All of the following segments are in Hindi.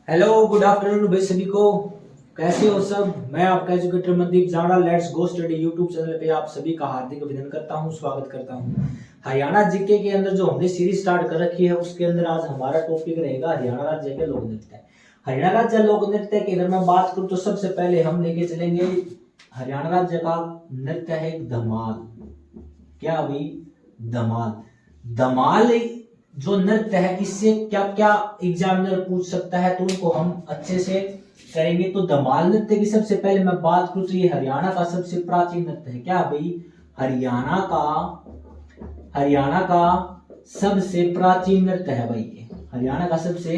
हेलो गुड आफ्टरनून भाई सभी को। कैसे हो सब। मैं आपका एजुकेटर मनदीप जाड़ा let's go study YouTube channel पे आप सभी का हार्दिक अभिनंदन करता हूं, स्वागत करता हूं। हरियाणा जीके के अंदर जो हमने सीरीज स्टार्ट कर रखी है उसके अंदर आज हमारा टॉपिक रहेगा हरियाणा राज्य के लोक नृत्य। हरियाणा राज्य लोक नृत्य की अगर मैं बात करूं तो सबसे पहले हम लेके चलेंगे हरियाणा राज्य का नृत्य है धमाल। क्या भाई? धमाल। धमाल जो नृत्य है इससे क्या क्या एग्जामिनर पूछ सकता है तो उनको हम अच्छे से करेंगे। तो धमाल नृत्य की सबसे पहले मैं बात करूं तो ये हरियाणा का सबसे प्राचीन नृत्य है। क्या भाई? हरियाणा का सबसे प्राचीन नृत्य है भाई। ये हरियाणा का सबसे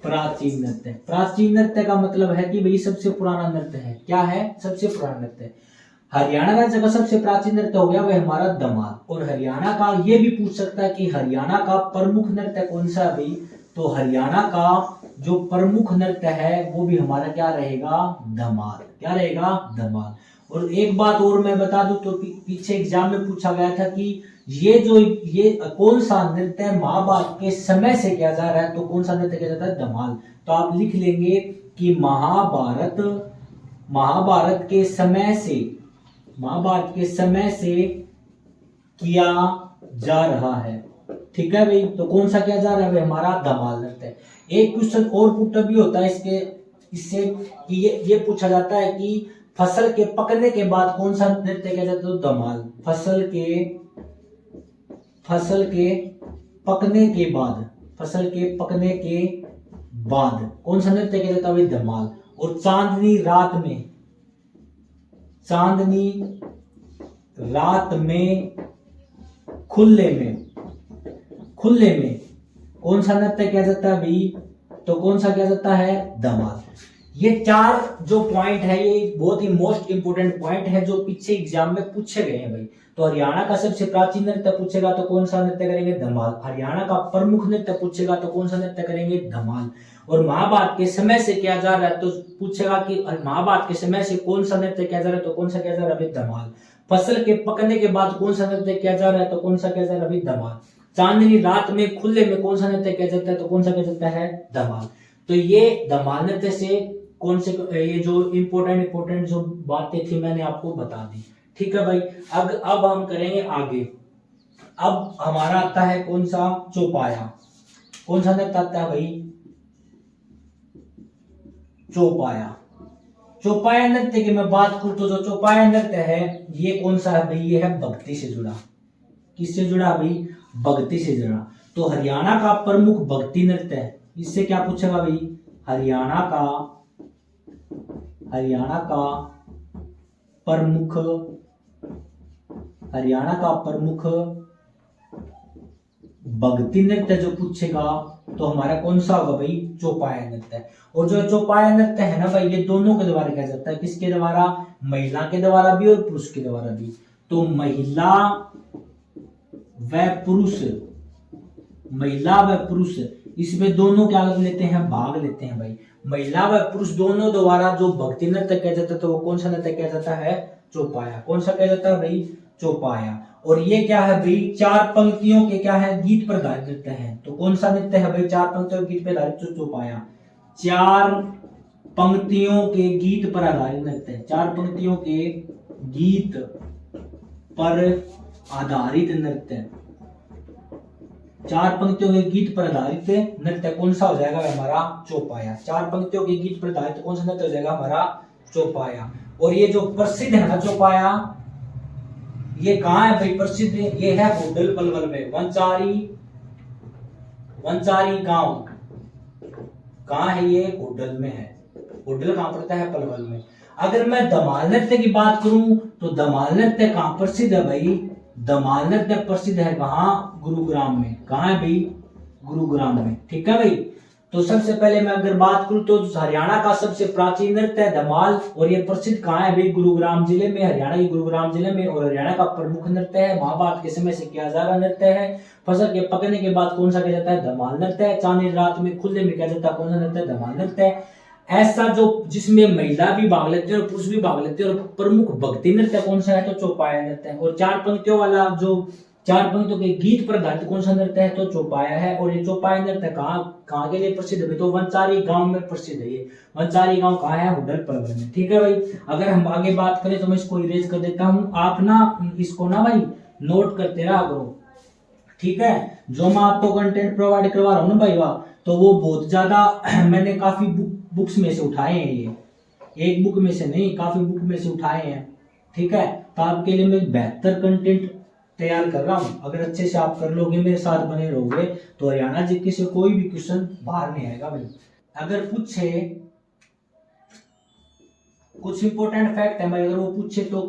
प्राचीन नृत्य। प्राचीन नृत्य का मतलब है कि भाई सबसे पुराना नृत्य है। क्या है? सबसे पुराना नृत्य। हरियाणा राज्य का सबसे प्राचीन नृत्य हो गया वह हमारा धमाल। और हरियाणा का ये भी पूछ सकता है कि हरियाणा का प्रमुख नृत्य कौन सा है भाई। तो हरियाणा का जो प्रमुख नृत्य है वो भी हमारा क्या रहेगा? धमाल। क्या रहेगा? धमाल। और एक बात और मैं बता दूं तो पीछे एग्जाम में पूछा गया था कि ये कौन सा नृत्य महाभारत के समय से किया जा रहा है। तो कौन सा नृत्य किया जाता है? धमाल। तो आप लिख लेंगे कि महाभारत के समय से किया जा रहा है। ठीक है भाई। तो कौन सा किया जा रहा है? भाई हमारा धमाल नृत्य। एक क्वेश्चन और पुट भी होता है इससे कि ये पूछा जाता है कि फसल के पकने के बाद कौन सा नृत्य किया जाता है? तो धमाल। फसल के पकने के बाद कौन सा नृत्य किया जाता है? भाई धमाल। और चांदनी रात में खुले में कौन सा नृत्य किया जाता है भाई? तो कौन सा किया जाता है? धमाल। ये चार जो पॉइंट है ये बहुत ही मोस्ट इंपोर्टेंट पॉइंट है जो पीछे एग्जाम में पूछे गए हैं भाई। तो हरियाणा का सबसे प्राचीन नृत्य पूछेगा तो कौन सा नृत्य करेंगे? धमाल। हरियाणा का प्रमुख नृत्य पूछेगा तो कौन सा नृत्य करेंगे? धमाल। और महाभारत के समय से किया जा रहा है तो पूछेगा कि महाभारत के समय से कौन सा नृत्य किया जा रहा है तो कौन सा किया जा रहा है? धमाल। फसल के पकने के बाद कौन सा नृत्य किया जा रहा है तो कौन सा किया जा रहा है? धमाल। चांदनी रात में खुले में कौन सा नृत्य किया जाता है तो कौन सा किया जाता है? धमाल। तो ये धमाल नृत्य से कौन से ये जो इंपोर्टेंट जो बातें थी मैंने आपको बता दी। ठीक है भाई। अब हम करेंगे आगे। अब हमारा आता है कौन सा? चौपाया। कौन सा नृत्य आता है भाई? चौपाया नृत्य की मैं बात करूं तो जो चौपाया नृत्य है ये कौन सा है भाई? ये है भक्ति से जुड़ा। किससे जुड़ा भाई? भक्ति से जुड़ा। तो हरियाणा का प्रमुख भक्ति नृत्य है। इससे क्या पूछेगा भाई? हरियाणा का प्रमुख भक्ति नृत्य जो पूछेगा तो हमारा कौन सा होगा भाई? चौपाया नृत्य। और जो चौपाया नृत्य है ना भाई ये दोनों के द्वारा किया जाता है। किसके द्वारा? महिला के द्वारा भी और पुरुष के द्वारा भी। तो महिला व पुरुष इसमें दोनों क्या लेते हैं? भाग लेते हैं भाई। महिला व पुरुष दोनों द्वारा जो भक्ति नृत्य किया जाता है तो वो कौन सा नृत्य किया जाता है? चौपाया। कौन सा किया जाता है भाई? चौपाया। और ये क्या है भाई? चार पंक्तियों के क्या है? गीत पर आधारित नृत्य है। तो कौन सा नृत्य है भाई? चार पंक्तियों के गीत पर आधारित चौपाया। चार पंक्तियों के गीत पर आधारित नृत्य। चार पंक्तियों के गीत पर आधारित नृत्य। चार पंक्तियों के गीत पर आधारित नृत्य कौन सा हो जाएगा हमारा? चौपाया। चार पंक्तियों के गीत पर आधारित कौन सा नृत्य हो जाएगा हमारा? चौपाया। और ये जो प्रसिद्ध है ना चौपाया ये कहाँ है भाई प्रसिद्ध? ये है होडल पलवल में। वंचारी गांव कहाँ है? ये होडल में है। होडल कहाँ पड़ता है? पलवल में। अगर मैं धमाल नृत्य की बात करूं तो धमाल नृत्य कहाँ प्रसिद्ध है भाई? धमाल नृत्य प्रसिद्ध है कहाँ? गुरुग्राम में। कहाँ है भाई? गुरुग्राम में। ठीक है भाई। तो सबसे पहले मैं अगर बात करूं तो हरियाणा का सबसे प्राचीन नृत्य है धमाल। और ये प्रसिद्ध कहाँ है भाई? गुरुग्राम जिले में। हरियाणा के गुरुग्राम जिले में। और हरियाणा का प्रमुख नृत्य है। महाभारत के समय से किया जा रहा नृत्य है। फसल के पकने के बाद कौन सा किया जाता है? धमाल नृत्य है। चांदनी रात में खुले में किया जाता है कौन सा नृत्य? धमाल नृत्य है। ऐसा जो जिसमें महिला भी भाग लेते हैं और पुरुष भी भाग लेते हैं। और प्रमुख भक्ति नृत्य कौन सा है? तो चौपाया नृत्य है। और चार पंक्तियों वाला जो 4 पंक्तियों के गीत पर आधारित कौन सा नृत्य है? तो चौपाया है। और ये चौपाया नृत्य कहाँ कहाँ के लिए प्रसिद्ध है? तो वंचारी गांव में प्रसिद्ध है। ये वंचारी गांव कहाँ है? हुडल परगढ़ में। ठीक है भाई। अगर हम आगे बात करें तो मैं इसको इरेज कर देता हूँ, आप ना इसको ना भाई नोट करते रहा करो। ठीक है, जो मैं आपको कंटेंट प्रोवाइड करवा रहा हूँ ना भाई, वाह, तो वो बहुत ज्यादा मैंने काफी बुक्स में से उठाए हैं। ये एक बुक में से नहीं, काफी बुक में से उठाए हैं। ठीक है, तो आपके लिए मैं बेहतर कंटेंट तैयार कर रहा हूँ। अगर अच्छे से आप कर लोगे, मेरे साथ बने रहोगे, तो हरियाणा जीके से कोई भी क्वेश्चन बाहर नहीं आएगा भाई। अगर पूछे कुछ इंपॉर्टेंट फैक्ट है भाई, अगर वो पूछे तो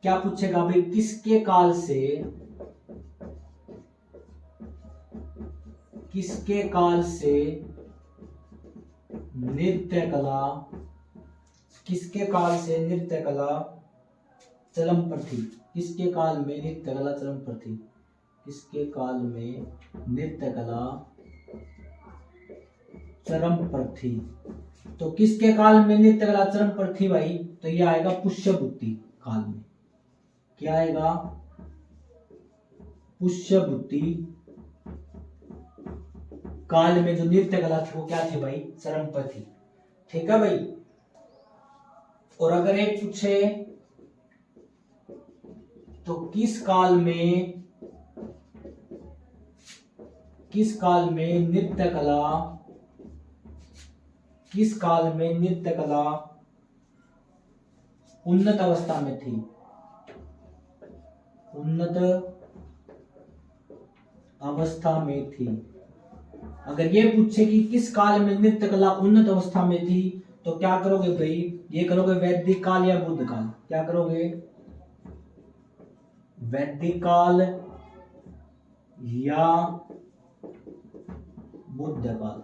क्या पूछेगा भाई? किसके काल से नृत्य कला चरम पर थी? किसके काल में नृत्य कला चरम पर थी? किसके काल में नृत्य कला चरम पर थी? तो किसके काल में नृत्य कला चरम पर थी भाई? तो ये आएगा पुष्यभूति काल में। क्या आएगा? पुष्यभूति काल में जो नृत्य कला थी वो क्या थी भाई? चरम पर थी। ठीक है भाई। और अगर एक पूछे तो किस काल में नृत्य कला उन्नत अवस्था में थी? उन्नत अवस्था में थी। अगर ये पूछे कि किस काल में नृत्य कला उन्नत अवस्था में थी, तो क्या करोगे भाई? ये करोगे वैदिक काल या बुद्ध काल? क्या करोगे? वैदिक काल या बुद्ध काल।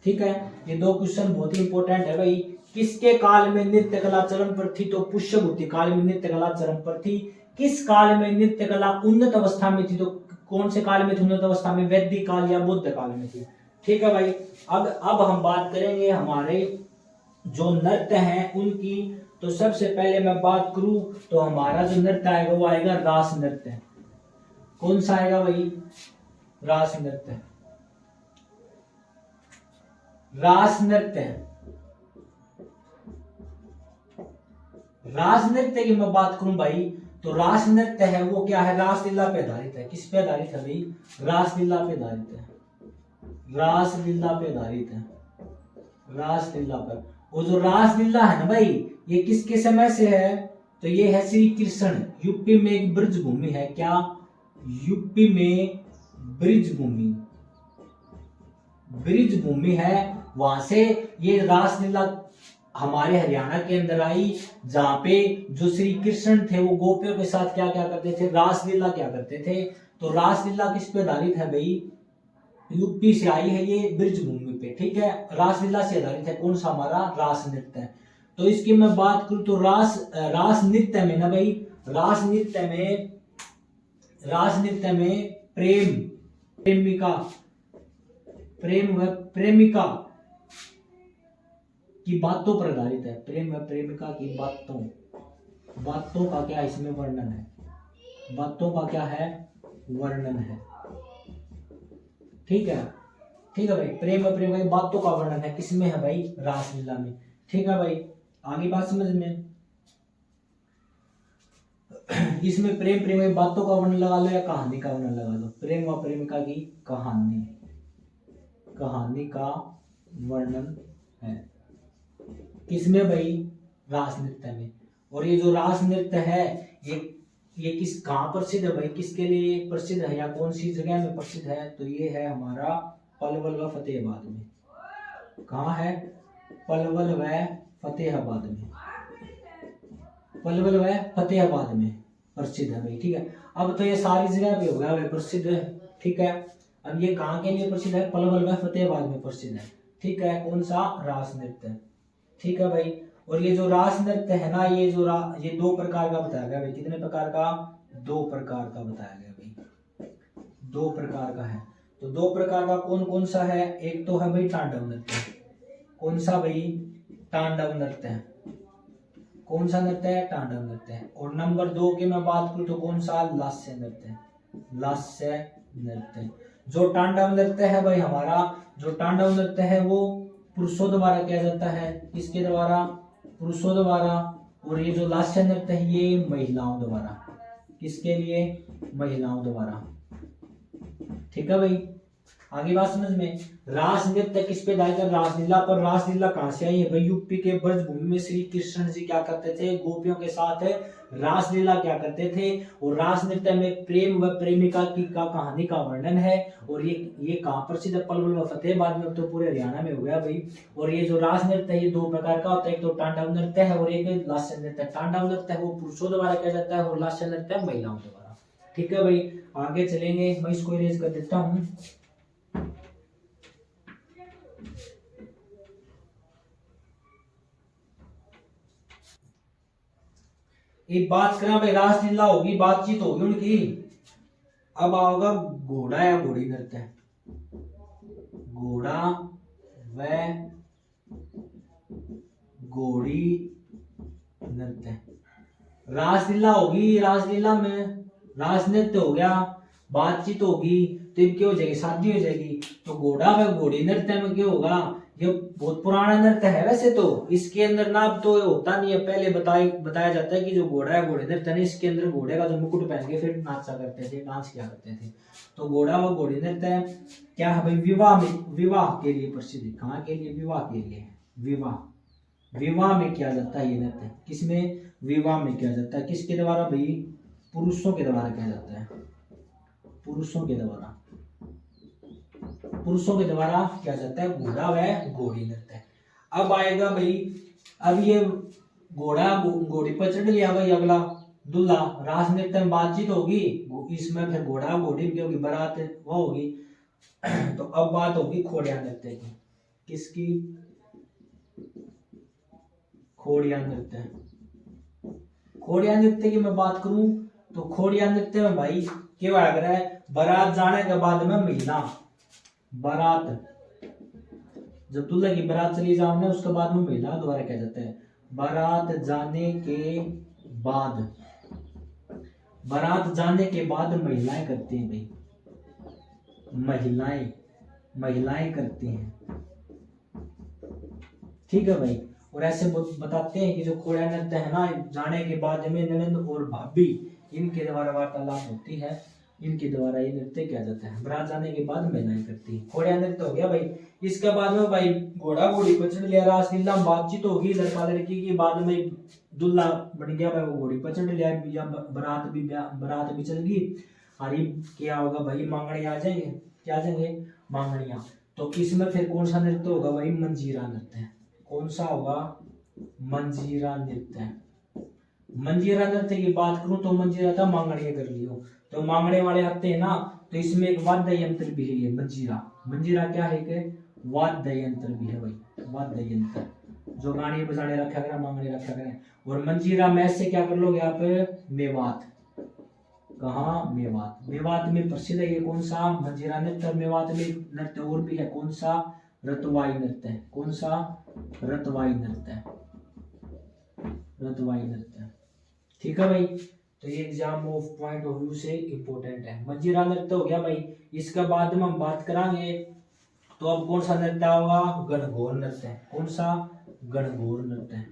ठीक है, ये दो क्वेश्चन बहुत ही इंपॉर्टेंट है भाई। किसके काल में नृत्य कला चरम पर थी? तो पुष्यभूति काल में नृत्य कला चरम पर थी। किस काल में नृत्य कला उन्नत अवस्था में थी? तो कौन से काल में थी उन्नत अवस्था में? वैदिक काल या बुद्ध काल में थी। ठीक है भाई। अब हम बात करेंगे हमारे जो नृत्य हैं उनकी। तो सबसे पहले मैं बात करूं तो हमारा जो नृत्य आएगा वो आएगा रास नृत्य। कौन सा आएगा भाई? रास नृत्य। रास नृत्य की मैं बात करूं भाई, तो रास नृत्य है वो क्या है? रासलीला पे आधारित है। किस पे आधारित है भाई? रासलीला पे आधारित है। रासलीला पर। वो जो रासलीला है ना भाई, ये किसके समय से है? तो ये है श्री कृष्ण। यूपी में एक ब्रज भूमि है। क्या? यूपी में ब्रज भूमि है। वहां से ये रासलीला हमारे हरियाणा के अंदर आई, जहां पे जो श्री कृष्ण थे वो गोपियों के साथ क्या क्या करते थे? रासलीला क्या करते थे। तो रासलीला किस पे आधारित है भाई? यूपी से आई है ये ब्रज भूमि पे। ठीक है, रासलीला से आधारित है। कौन सा? हमारा रास नृत्य। तो इसकी मैं बात करूं तो रास नृत्य में ना भाई, रास नृत्य में प्रेमिका की बातों पर आधारित है। प्रेम व प्रेमिका की बातों का क्या इसमें वर्णन है? बातों का क्या है? वर्णन है। ठीक है भाई। प्रेम व प्रेमिका की बातों का वर्णन है। किसमें है भाई? रासलीला में। ठीक है भाई, आगे बात समझ में। इसमें प्रेम प्रेम की बातों का वर्णन लगा लो या कहानी का वर्णन लगा लो। प्रेम व प्रेमिका की कहानी का वर्णन है। किसमें भाई? रास नृत्य में। और ये जो रास नृत्य है ये किस कहाँ प्रसिद्ध है भाई? किसके लिए प्रसिद्ध है या कौन सी जगह में प्रसिद्ध है? तो ये है हमारा पलवल व फतेहाबाद में। कहाँ है? पलवल व फतेहाबाद में प्रसिद्ध है भाई। ठीक है, अब तो ये सारी जगह पे हो गया भाई प्रसिद्ध है। ठीक है, अब ये कहाँ के लिए प्रसिद्ध है? पलवल व फतेहाबाद में प्रसिद्ध है। ठीक है, कौन सा? रास नृत्य। ठीक है भाई। और ये जो रास नृत्य है ना, ये दो प्रकार का बताया गया भाई। कितने प्रकार का? 2 प्रकार का बताया गया भाई। 2 प्रकार का है। तो 2 प्रकार का कौन कौन सा है? एक तो है भाई तांडव नृत्य। कौन सा भाई? तांडव नृत्य। कौन सा नृत्य है? तांडव नृत्य। और नंबर 2 की मैं बात करूं तो कौन सा? लास्य नृत्य। लास्य नृत्य। जो तांडव नृत्य है भाई हमारा, जो तांडव नृत्य है वो पुरुषों द्वारा किया जाता है, किसके द्वारा, पुरुषों द्वारा। और ये जो लास्य नृत्य है ये महिलाओं द्वारा, किसके लिए, महिलाओं द्वारा। ठीक है भाई, आगे बात समझ में। रास नृत्य किस पे आधारित है, रासलीला पर। रासलीला कहां से आई है भाई, यूपी के ब्रजभूमि में श्री कृष्ण जी क्या करते थे, गोपियों के साथ रासलीला क्या करते थे। और रास नृत्य में प्रेम व प्रेमिका की कहानी का वर्णन है। और ये कहाँ प्रसिद्ध है, पलवल व फतेहाबाद में, तो पूरे हरियाणा में हो गया भाई। और ये जो रास नृत्य है ये दो प्रकार का होता है, एक तो तांडव नृत्य है और एक लास्य नृत्य। तांडव नृत्य है वो पुरुषों द्वारा किया जाता है और लास्य नृत्य महिलाओं द्वारा। ठीक है भाई, आगे चलेंगे, मैं इसको इरेज कर देता हूँ। एक बात करें भाई, रासलीला होगी, बातचीत होगी उनकी। अब आओगा घोड़ा या घोड़ी नृत्य, घोड़ा व घोड़ी नृत्य। रासलीला होगी, रासलीला में रास नृत्य हो गया, बातचीत होगी, तो इनकी हो जाएगी, शादी हो जाएगी। तो घोड़ा व घोड़ी नृत्य में क्या होगा, ये बहुत पुराना नृत्य है वैसे तो, इसके अंदर ना अब तो होता नहीं है, पहले बताया जाता है कि जो घोड़ा है घोड़े नृत्य नहीं, इसके अंदर घोड़े का जो मुकुट पहन के फिर नाचा करते थे, डांस किया करते थे। तो घोड़ा व घोड़ी नृत्य क्या है भाई, विवाह के लिए प्रसिद्ध है। कहाँ के लिए, विवाह के लिए। विवाह में किया जाता है ये नृत्य, किसमें, विवाह में किया जाता है। किसके द्वारा भाई, पुरुषों के द्वारा किया जाता है, पुरुषों के द्वारा, पुरुषों के द्वारा किया जाता है घोड़ा व घोड़ी नृत्य। अब आएगा भाई, अब ये घोड़ा घोड़ी पर चढ़ लिया भाई, अगला दूल्हा, रास नृत्य में बातचीत होगी, इसमें फिर घोड़ा घोड़ी की होगी, बारात वो होगी। तो अब बात होगी खोड़िया नृत्य की, किसकी, खोड़िया नृत्य। खोड़िया नृत्य की मैं बात करूं तो खोड़िया नृत्य में भाई क्या लग रहा है, बारात जाने के बाद में महिला, बारात जब दूल्हे की बारात चली जाने उसके बाद में महिला द्वारा क्या जाता है, बारात जाने के बाद, बारात जाने के बाद महिलाएं करती हैं भाई, महिलाएं करती हैं। ठीक है भाई, और ऐसे बताते हैं कि जो खोड़िया नृत्य है ना, जाने के बाद में ननद और भाभी इनके द्वारा वार्तालाप होती है, इनके द्वारा ये नृत्य किया जाता है। बारात जाने के बाद महिलाएं करती है, खोड़िया नृत्य हो गया भाई। इसके बाद में भाई घोड़ा घोड़ी पर चढ़ लिया, रासलीला में बातचीत होगी लड़का लड़की की, बाद में दूल्हा बन गया भाई, वो घोड़ी पर चढ़ लिया, या बारात भी चल गई। अरे क्या होगा भाई, मांगने आ जाएंगे, क्या आ जाएंगे, मांगनिया। तो इसमें फिर कौन सा नृत्य होगा भाई, मंजीरा नृत्य। कौन सा होगा, मंजीरा नृत्य। मंजीरा नृत्य की बात करूं तो मंजीरा था मांगड़िया कर लियो, तो मांगड़े वाले आते हैं ना, तो इसमें एक वाद्य यंत्र भी है मंजीरा। मंजीरा क्या है कि वाद्य यंत्र भी है भाई, वाद्य यंत्र जो गाने बजाने रखा करें, मांगड़े रखा करें। और मंजीरा में से क्या कर लोगे आप, मेवात। कहाँ, मेवात। मेवात में प्रसिद्ध है ये कौन सा, मंजीरा नृत्य। मेवात में नृत्य और भी है, कौन सा, रतवाई नृत्य। कौन सा, रतवाई नृत्य, रतवाई नृत्य। ठीक है भाई, तो ये exam of point of view से इंपॉर्टेंट है। मंजीरा नृत्य हो गया भाई। इसके बाद में हम बात करेंगे तो अब कौन सा नृत्य होगा, गणगौर नृत्य। कौन सा, गणगौर नृत्य,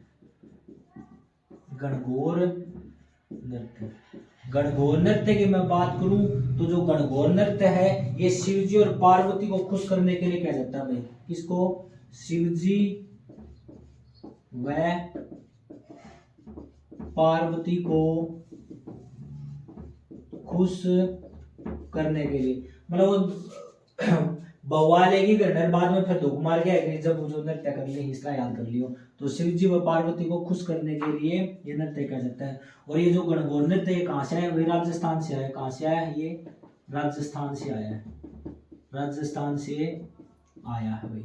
गणगौर नृत्य। गणगौर नृत्य की मैं बात करूं तो जो गणगौर नृत्य है ये शिवजी और पार्वती को खुश करने के लिए किया जाता है भाई। किसको, शिवजी व पार्वती को खुश करने के लिए, मतलब बउआ लेगी घर, बाद में फिर धूप मार के जब जो नृत्य कर लिए, इसका याद कर लियो। तो शिव जी व पार्वती को खुश करने के लिए ये नृत्य किया जाता है। और ये जो गणगौर नृत्य ये कहाँ से आया, वही राजस्थान से आया। कहाँ से आया है ये, राजस्थान से आया है, राजस्थान से आया है भाई।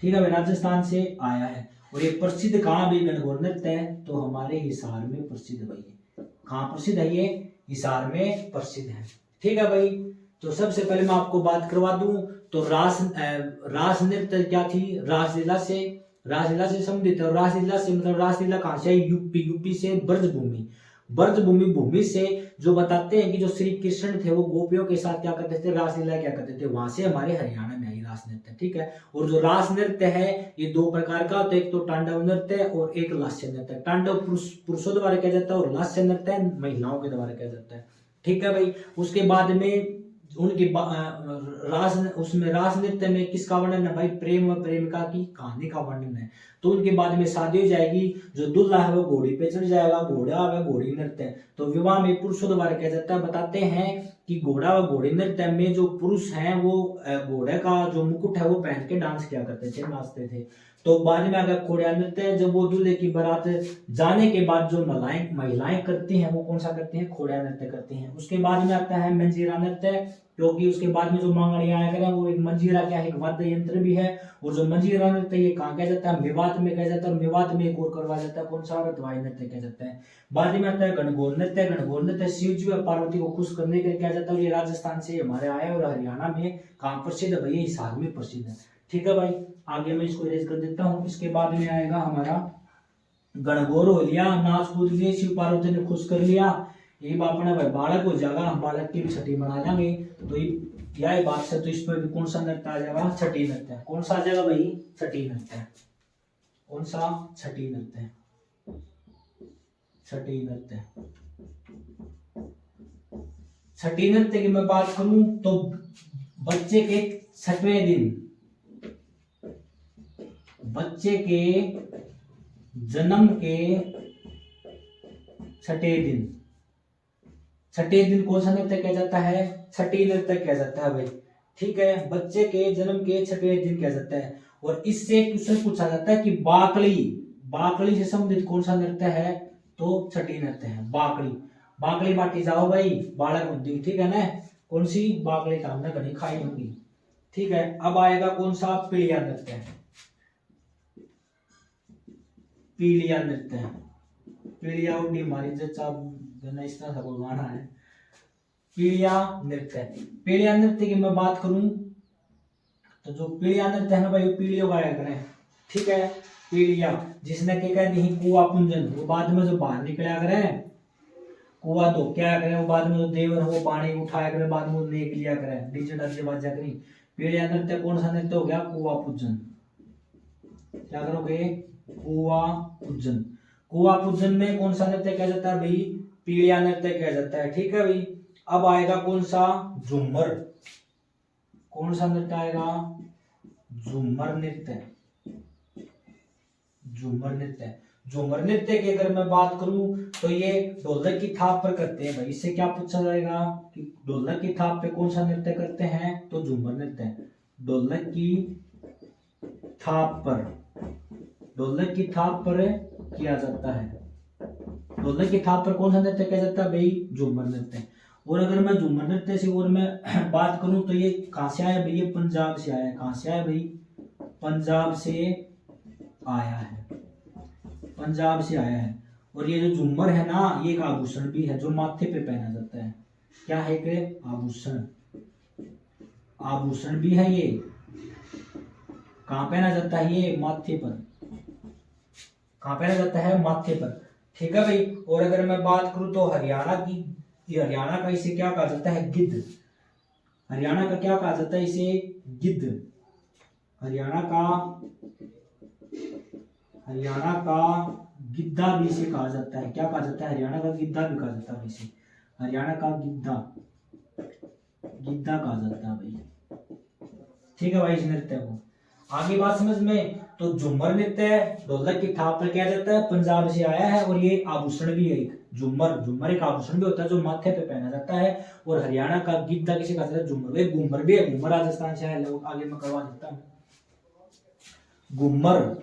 ठीक है भाई, राजस्थान से आया है। और ये प्रसिद्ध कहाँ भी गणगौर नृत्य है, तो हमारे हिसार में प्रसिद्ध भाई। कहाँ प्रसिद्ध है ये, हिसार में प्रसिद्ध है। ठीक है भाई, तो सबसे पहले मैं आपको बात करवा दूं तो रास नृत्य क्या थी, रासलीला से संबंधित है। रासलीला से मतलब रासलीला कहाँ से, यूपी से ब्रजभूमि। ब्रज भूमि भूमि से जो बताते हैं कि जो श्री कृष्ण थे वो गोपियों के साथ क्या करते थे, रासलीला क्या करते थे, वहां से हमारे हरियाणा में आई रास नृत्य, ठीक है। और जो रास नृत्य है ये दो प्रकार का होता है, एक तो तांडव नृत्य और एक लास्य नृत्य। तांडव पुरुषों द्वारा किया जाता है और लास्य नृत्य महिलाओं के द्वारा किया जाता है, ठीक है भाई। उसके बाद में उनकी रास उसमें रास नृत्य में किसका वर्णन है भाई, प्रेम व प्रेमिका की कहानी का वर्णन है। तो उनके बाद में शादी हो जाएगी, जो दूल्हा है वो घोड़ी पे चढ़ जाएगा, घोड़ा व घोड़ी नृत्य। तो विवाह में पुरुषों द्वारा किया जाता है। बताते हैं कि घोड़ा व घोड़ी नृत्य में जो पुरुष हैं वो घोड़े का जो मुकुट है वो पहन के डांस किया करते थे, नाचते थे। तो बाद में अगर खोड़िया नृत्य, जब वो दूल्हे की बारात जाने के बाद जो महिलाएं करती हैं वो कौन सा करती हैं, खोड़िया नृत्य करती हैं। उसके बाद में आता है मंजीरा नृत्य, क्योंकि उसके बाद में जो मांगड़ियां आया करें वो एक मंजीरा क्या है, एक वाद्य यंत्र भी है। और जो मंजीरा नृत्य ये कहाँ किया जाता है, मेवात में किया जाता है। और मेवात में एक और करवाया जाता है, कौन सा, रतवाई नृत्य किया जाता है। बाद में आता है गणगौर नृत्य। गणगौर नृत्य शिव जी और पार्वती को खुश करने के लिए किया जाता है। और ये राजस्थान से हमारे आया और हरियाणा में कहाँ प्रसिद्ध है भैया, हिसार में प्रसिद्ध है, ठीक है भाई। आगे मैं इसको इरेज कर देता हूँ। इसके बाद में आएगा हमारा गणगौर हो लिया, नाच कूद लिए, शिव पार्वती ने खुश कर लिया। ये अपना भाई बालक हो जाएगा, हम बालक की भी छठी मना जाएंगे। तो यह बात से तो इस पर भी कौन सा नृत्य आ जाएगा, छठी नृत्य। कौन सा आ जाएगा भाई, छठी नृत्य। कौन सा, छठी नृत्य, छठी नृत्य। छठी नृत्य की मैं बात करूं तो बच्चे के छठवें दिन, बच्चे के जन्म के छठे दिन, छठे दिन कौन सा नृत्य किया जाता है, छठी नृत्य किया जाता है भाई, ठीक है। बच्चे के जन्म के छठे दिन किया जाता है। और इससे क्वेश्चन पूछा जाता है कि बाकड़ी, बाकड़ी से संबंधित कौन सा नृत्य है, तो छठी नृत्य है बाकड़ी। बाकड़ी बाटी जाओ भाई, बालक बुद्धि, ठीक है ना। कौन सी, बाकड़ी तो हमने कभी खाई होगी, ठीक है। अब आएगा कौन सा, पीलिया नृत्य, पीलिया नृत्य। पीलिया उड्डी मारी जचा इस तरह का कोई गाना है, पीलिया नृत्य। पीलिया नृत्य की मैं बात करूं तो जो पीलिया नृत्य है ना भाई, पीलियो गाया करें, ठीक है। पीलिया जिसने क्या कह दी कुआ पुंजन, वो बाद में जो बाहर निकला करें, कुआ धो क्या करें, वो बाद में जो देवर हो पानी उठाया करें, बाद में नेक लिया करें, डीजे डीजे बाजा करी। पीलिया नृत्य कौन सा नृत्य हो गया, कुआ पूजन। क्या करोगे, कुआ पूजन। कुआ पूजन में कौन सा नृत्य किया जाता है भाई, पीलिया नृत्य किया जाता है, ठीक है भाई। अब आएगा कौन सा, झूमर। कौन सा नृत्य आएगा, झूमर नृत्य, झूमर नृत्य। झूमर नृत्य की अगर मैं बात करूं तो ये ढोलक की थाप पर करते हैं भाई। इससे क्या पूछा जाएगा कि ढोलक की थाप पे कौन सा नृत्य करते हैं, तो झूमर नृत्य। ढोलक की थाप पर, ढोलक की थाप पर किया जाता है। ढोलक की थाप पर कौन सा नृत्य किया जाता है भाई, झूमर नृत्य। और अगर मैं झूमर नृत्य से और मैं बात करूं तो ये कहां से आया भाई, ये पंजाब से आया है। कहां से आया भाई, पंजाब से आया है, पंजाब से आया है। और ये जो झूमर है ना, ये एक आभूषण भी है जो माथे पे पहना जाता है। क्या है कि आभूषण, आभूषण भी है। ये कहां पहना जाता है, ये माथे पर। कहां पहना जाता है, माथे पर, ठीक है भाई। और अगर मैं बात करूं तो हरियाणा की, हरियाणा का इसे क्या कहा जाता है, गिद्ध। हरियाणा का क्या कहा जाता है, इसे गिद्ध। हरियाणा का गिद्धा भी इसे कहा जाता है। क्या कहा जाता है, हरियाणा का गिद्धा भी कहा जाता है इसे। हरियाणा का गिद्धा, गिद्धा कहा जाता है भाई, ठीक है भाई। इस नृत्य को आगे बात समझ में, तो झूमर नृत्य ढोलक की थाप पर किया जाता है, पंजाब से आया है। और ये आभूषण भी है एक, झूमर, झूमर एक आभूषण भी होता है जो माथे पे पहना जाता है। और हरियाणा का गिद्धा किसे कहा जाता है, झूमर। एक घूमर भी है, घूमर राजस्थान से आया, आगे मैं करवा देता हूँ। घूमर,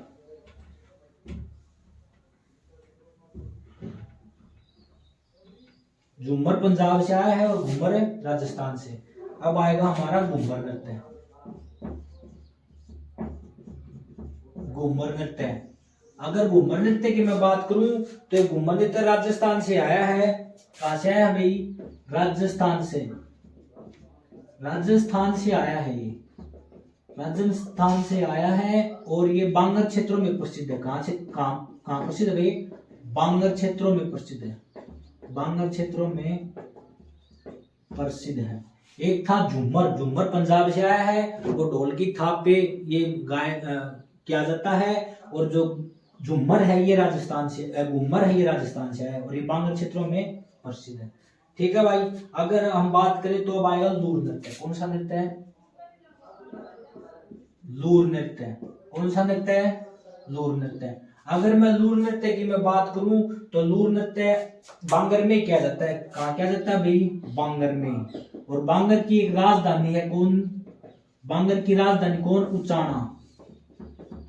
झूमर पंजाब से आया है और घूमर राजस्थान से। अब आएगा हमारा घूमर नृत्य। घूमर नृत्य, अगर घूमर नृत्य की मैं बात करूं तो घूमर नृत्य राजस्थान से आया है। कहां से आया भाई, राजस्थान से। राजस्थान से आया है ये, राजस्थान से आया है। और ये बांगर क्षेत्रों में प्रसिद्ध है। कहां से, कहां प्रसिद्ध है, बांगर क्षेत्रों में प्रसिद्ध है। बांगर क्षेत्रों में प्रसिद्ध है। एक था झूमर, झूमर पंजाब से आया है, वो ढोल की थाप पे ये गाय किया जाता है। और जो झूमर है ये राजस्थान से, घूमर है ये राजस्थान से आया है और ये बांगर क्षेत्रों में प्रसिद्ध है। ठीक है भाई, अगर हम बात करें तो अब आएगा लूर नृत्य। कौन सा नृत्य है? लूर नृत्य। कौन सा नृत्य है? लूर नृत्य। अगर मैं लूर नृत्य की मैं बात करूं तो लूर नृत्य बांगर में किया जाता है। कहाँ किया जाता है भाई? बांगर में। और बांगर की एक राजधानी है कौन? बांगर की राजधानी कौन? उचाना,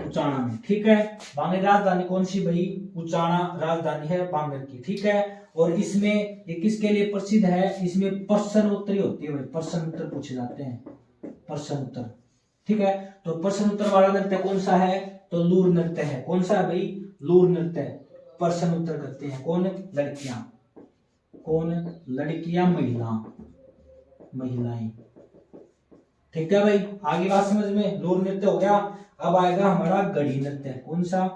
उचाना में। ठीक है, बांगर राजधानी कौन सी भाई? उचाना राजधानी है बांगर की। ठीक है, और इसमें ये किसके लिए प्रसिद्ध है? इसमें प्रश्न उत्तरी होती है भाई, प्रश्न उत्तर पूछे जाते हैं, प्रश्न उत्तर। ठीक है, तो प्रश्न उत्तर वाला नृत्य कौन सा है? तो लूर नृत्य है। कौन सा है भाई? लूर नृत्य। प्रश्न उत्तर करते हैं कौन? लड़कियां। कौन? लड़कियां, महिलाएं। ठीक है भाई, आगे बात समझ में? लूर नृत्य हो गया। अब आएगा हमारा गढ़ी नृत्य। कौन सा?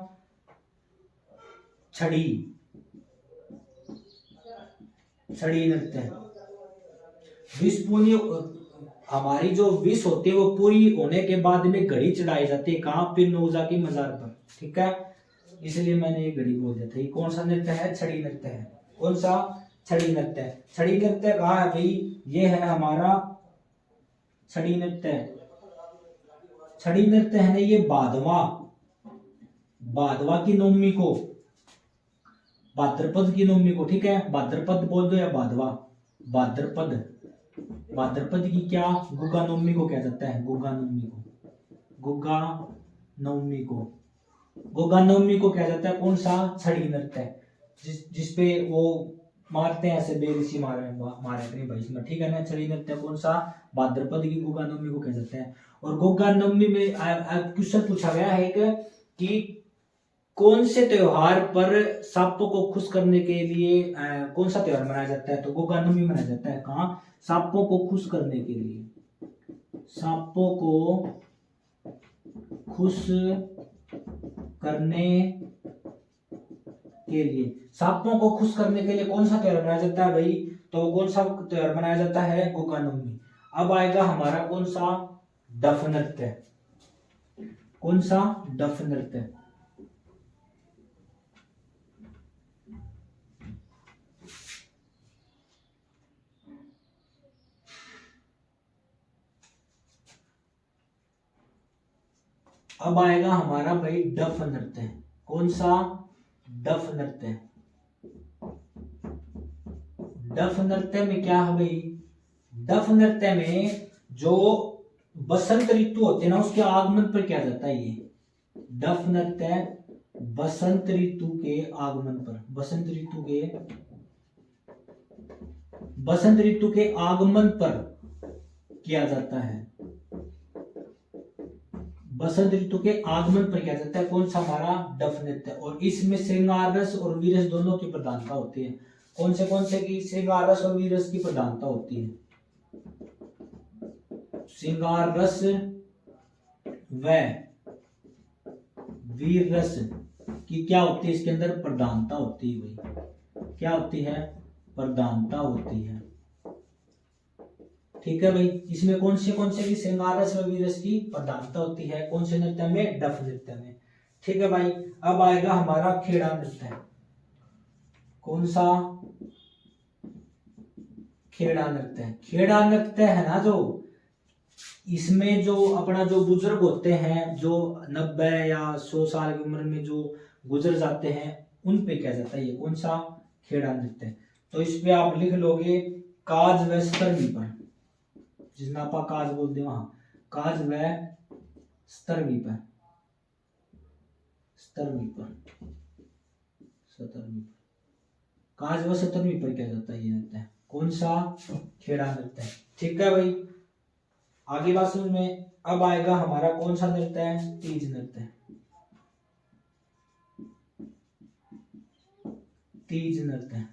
छड़ी, छड़ी नृत्य। विष पूरी, हमारी जो विष होती है वो पूरी होने के बाद में घड़ी चढ़ाई जाती है। कहाँ? पीर नौजा की मजार पर। ठीक है, इसलिए मैंने ये घड़ी बोल दिया था। ये कौन सा नृत्य है? छड़ी नृत्य है। कौन सा? छड़ी नृत्य। छड़ी नृत्य कहाँ है भाई? ये है हमारा छड़ी नृत्य। छड़ी नृत्य है ना ये भादवा, भादवा की नवमी को, भाद्रपद की नवमी को। ठीक है, भाद्रपद बोल दो या भादवा, भाद्रपद। भाद्रपद की क्या? गुगा नवमी को क्या जाता है? गुगा नवमी को, गुगा नवमी को, गुगा नवमी को क्या जाता है? कौन सा? छड़ी नृत्य, जिसपे वो मारते हैं ऐसे बेरिसी मारे अपने भाई में। ठीक है ना, छड़ी नृत्य कौन सा? भाद्रपद की गुगा नवमी को क्या जाता है। और गुगा नवमी में क्वेश्चन पूछा गया है कि कौन से त्योहार पर सांपों को खुश करने के लिए कौन सा त्योहार मनाया जाता है? तो गुगा नवमी मनाया जाता है। कहाँ? सांपों को खुश करने के लिए, सांपों को खुश करने के लिए, सांपों को खुश करने के लिए कौन सा त्योहार मनाया जाता है भाई? तो कौन सा त्योहार मनाया जाता है? गुगा नवमी। अब आएगा हमारा कौन सा? डफ नृत्य। कौन सा? डफ नृत्य। अब आएगा हमारा भाई डफ नृत्य। कौन सा? डफ नृत्य। डफ नृत्य में क्या है भाई? डफ नृत्य में जो बसंत ऋतु होते हैं ना उसके आगमन पर किया जाता है। ये डफ नृत्य बसंत ऋतु के आगमन पर, बसंत ऋतु के आगमन पर किया जाता है। बसंत ऋतु के आगमन पर किया जाता है। कौन सा? हमारा डफ नृत्य। और इसमें श्रृंगार रस और वीरस दोनों की प्रधानता होती है। कौन से की? श्रृंगार रस और वीरस की प्रधानता होती है। श्रृंगार रस व वीर रस की क्या होती है? इसके अंदर प्रधानता होती है भाई। क्या होती है? प्रधानता होती है। ठीक है भाई, इसमें कौन से की श्रृंगार रस व वीर रस की प्रधानता होती है? कौन से नृत्य में? डफ नृत्य में। ठीक है भाई, अब आएगा हमारा खेड़ा नृत्य। कौन सा? खेड़ा नृत्य। खेड़ा नृत्य है ना जो, इसमें जो अपना जो बुजुर्ग होते हैं जो 90 या 100 साल की उम्र में जो गुजर जाते हैं उन पे क्या जाता है? ये कौन सा? खेड़ा नृत्य। तो इस पे आप लिख लोगे काज व स्तरवी पर, जिसमें आप काज बोलते हैं वहां, काज व स्तरवी पर, स्तरवी पर, सतरवी पर, काज व सतरवी पर क्या जाता है? ये नृत्य है। कौन सा? खेड़ा नृत्य। ठीक है भाई, आगे बात समझ में। अब आएगा हमारा कौन सा नृत्य है? तीज नृत्य। तीज नृत्य।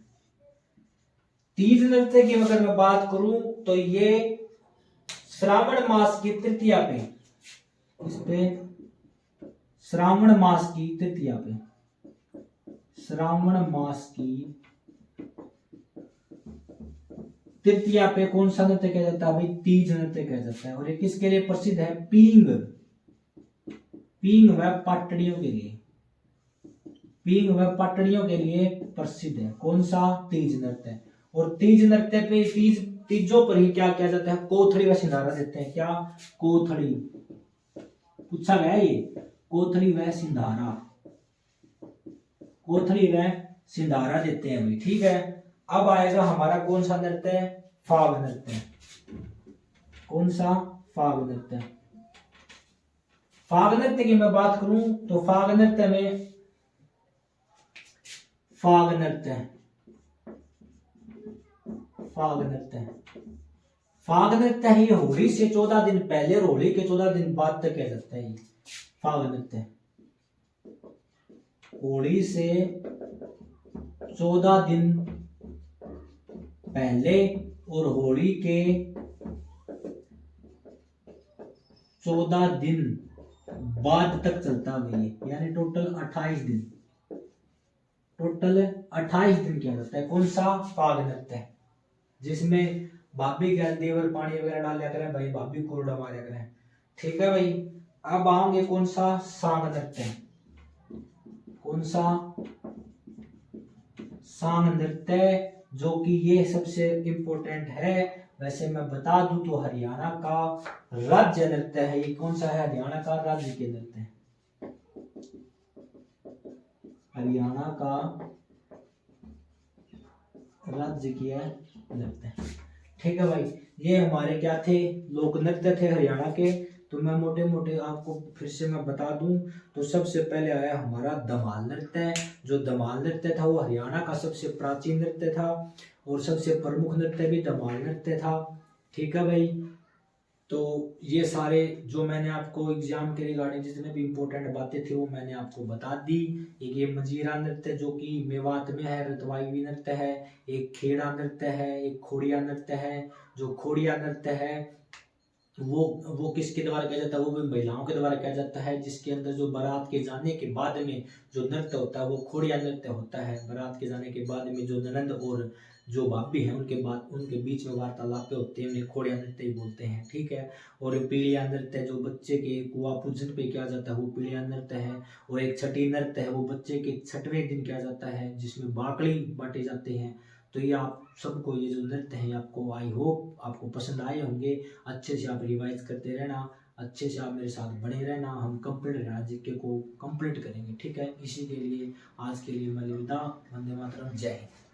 तीज नृत्य की अगर मैं बात करूं तो ये श्रावण मास की तृतीया पे, इस पे श्रावण मास की तृतीया पे, श्रावण मास की तृतीया पे कौन सा नृत्य किया जाता है भाई, तीज नृत्य किया जाता है। और ये किसके लिए प्रसिद्ध है, पींग, पींग व पाटड़ियों के लिए, पींग व पाटड़ियों के लिए प्रसिद्ध है। कौन सा, तीज नृत्य। और तीज नृत्य पे तीजों पर ही क्या किया जाता है, कोथड़ी व सिंधारा देते हैं। क्या, कोथड़ी, पूछा गया ये, कोथड़ी व सिंधारा, कोथड़ी व सिंधारा देते हैं भाई, ठीक है। अब आएगा हमारा कौन सा नृत्य, फाग नृत्य। कौन सा, फाग नृत्य। फाग नृत्य की मैं बात करूं तो फाग नृत्य में, फाग नृत्य, फाग नृत्य, फाग नृत्य है ये होली से 14 दिन पहले और होली के 14 दिन बाद तक किया जाता है। ये फाग नृत्य होली से 14 दिन पहले और होली के 14 दिन बाद तक चलता है ये, यानी टोटल 28 दिन, टोटल 28 दिन किया जाता है। कौन सा, फाग नृत्य, जिसमें भाभी के देवर पानी वगैरह डाल लिया करें भाई, भाभी को उड़ा मारा करें, ठीक है भाई। अब आएंगे कौन सा, सांग नृत्य। कौन सा, सांग नृत्य, जो कि ये सबसे इंपॉर्टेंट है। वैसे मैं बता दूं तो हरियाणा का राज्य नृत्य है ये। कौन सा है, हरियाणा का राज्य के नृत्य, हरियाणा का राज्य की नृत्य, ठीक है भाई। ये हमारे क्या थे, लोक नृत्य थे हरियाणा के। तो मैं मोटे मोटे आपको फिर से मैं बता दूं तो सबसे पहले आया हमारा धमाल नृत्य। जो धमाल नृत्य था वो हरियाणा का सबसे प्राचीन नृत्य था और सबसे प्रमुख नृत्य भी धमाल नृत्य था, ठीक है भाई। तो ये सारे जो मैंने आपको एग्जाम के रिगार्डिंग जितने भी इंपॉर्टेंट बातें थी वो मैंने आपको बता दी। एक ये मजीरा नृत्य जो कि मेवात में है, रतवाई नृत्य है, एक खेड़ा नृत्य है, एक खोड़िया नृत्य है। जो खोड़िया नृत्य है वो किसके द्वारा किया जाता है, वो भी महिलाओं के द्वारा किया जाता है, जिसके अंदर जो बारात के जाने के बाद में जो नृत्य होता है वो खोड़िया नृत्य होता है। बारात के जाने के बाद में जो ननंद और जो भाभी हैं उनके बीच में वार्तालाप होते हैं, उन्हें खोड़िया नृत्य ही बोलते हैं, ठीक है। और पीड़िया नृत्य जो बच्चे के कुआ पूजन पे किया जाता है वो पीड़िया नृत्य है। और एक छठी नृत्य है वो बच्चे के 6वें दिन किया जाता है, जिसमें बाकड़ी बांटे जाते हैं। तो ये आप सबको ये जो नृत्य है आपको, आई होप आपको पसंद आए होंगे। अच्छे से आप रिवाइज करते रहना, अच्छे से आप मेरे साथ बने रहना, हम कंप्लीट रहना, जीके को कंप्लीट करेंगे, ठीक है। इसी के लिए आज के लिए मैं अलविदा, वंदे मातरम, जय हिंद।